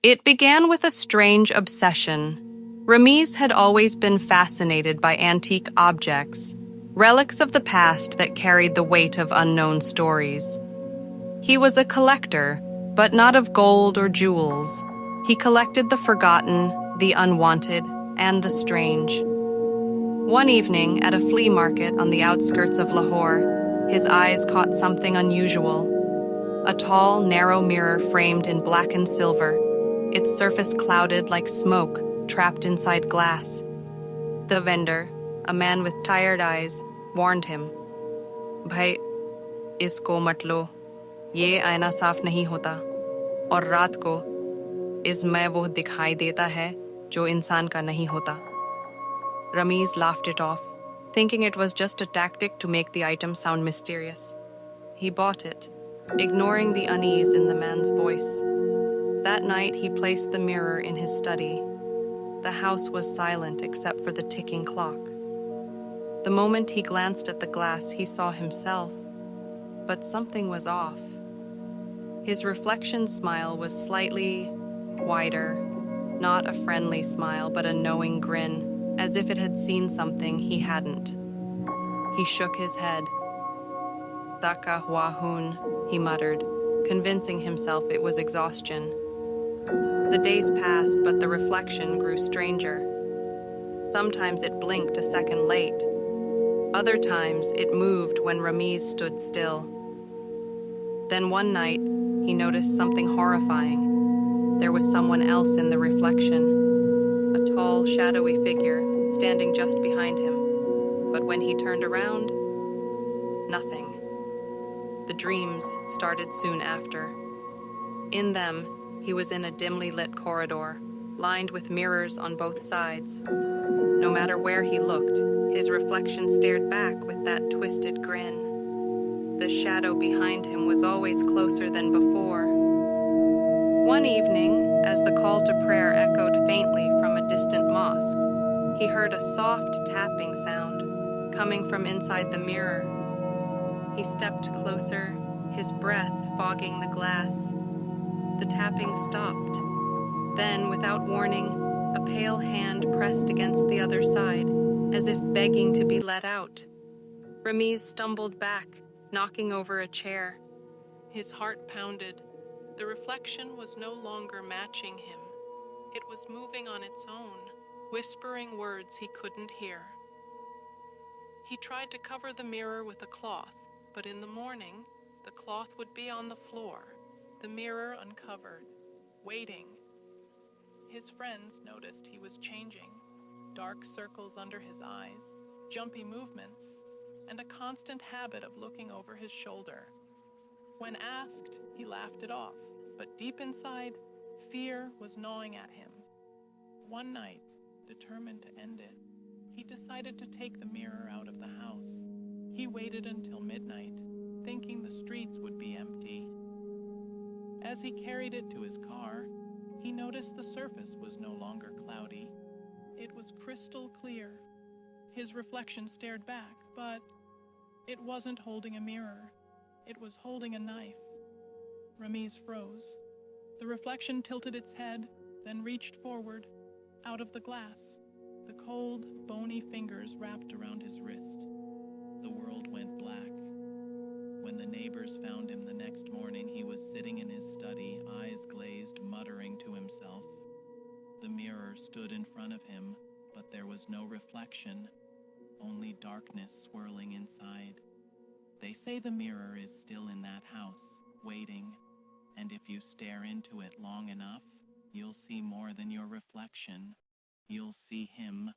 It began with a strange obsession. Ramiz had always been fascinated by antique objects, relics of the past that carried the weight of unknown stories. He was a collector, but not of gold or jewels. He collected the forgotten, the unwanted, and the strange. One evening, at a flea market on the outskirts of Lahore, his eyes caught something unusual. A tall, narrow mirror framed in black and silver, its surface clouded like smoke trapped inside glass. The vendor, a man with tired eyes, warned him, "Bhai, isko mat lo. ये आईना साफ नहीं होता और रात को इसमें वो दिखाई देता है जो इंसान का नहीं होता." Ramiz laughed it off, thinking it was just a tactic to make the item sound mysterious. He bought it, ignoring the unease in the man's voice. That night, he placed the mirror in his study. The house was silent except for the ticking clock. The moment he glanced at the glass, he saw himself, but something was off. His reflection's smile was slightly wider, not a friendly smile, but a knowing grin, as if it had seen something he hadn't. He shook his head. "Taka hua hun," he muttered, convincing himself it was exhaustion. The days passed, but the reflection grew stranger. Sometimes it blinked a second late. Other times it moved when Ramiz stood still. Then one night, he noticed something horrifying. There was someone else in the reflection, a tall, shadowy figure standing just behind him. But when he turned around, nothing. The dreams started soon after. In them, he was in a dimly lit corridor, lined with mirrors on both sides. No matter where he looked, his reflection stared back with that twisted grin. The shadow behind him was always closer than before. One evening, as the call to prayer echoed faintly from a distant mosque, he heard a soft tapping sound coming from inside the mirror. He stepped closer, his breath fogging the glass. The tapping stopped. Then, without warning, a pale hand pressed against the other side, as if begging to be let out. Ramiz stumbled back, knocking over a chair. His heart pounded. The reflection was no longer matching him. It was moving on its own, whispering words he couldn't hear. He tried to cover the mirror with a cloth, but in the morning, the cloth would be on the floor, the mirror uncovered, waiting. His friends noticed he was changing, dark circles under his eyes, jumpy movements, and a constant habit of looking over his shoulder. When asked, he laughed it off, but deep inside, fear was gnawing at him. One night, determined to end it, he decided to take the mirror out of the house. He waited until midnight, thinking the streets would be empty. As he carried it to his car, he noticed the surface was no longer cloudy. It was crystal clear. His reflection stared back, but it wasn't holding a mirror. It was holding a knife. Ramiz froze. The reflection tilted its head, then reached forward, out of the glass. The cold, bony fingers wrapped around his wrist. The world went black. When the neighbors found him the next morning, he was sitting in his study, eyes glazed, muttering to himself. The mirror stood in front of him, but there was no reflection, only darkness swirling inside. They say the mirror is still in that house, waiting, and if you stare into it long enough, you'll see more than your reflection. You'll see him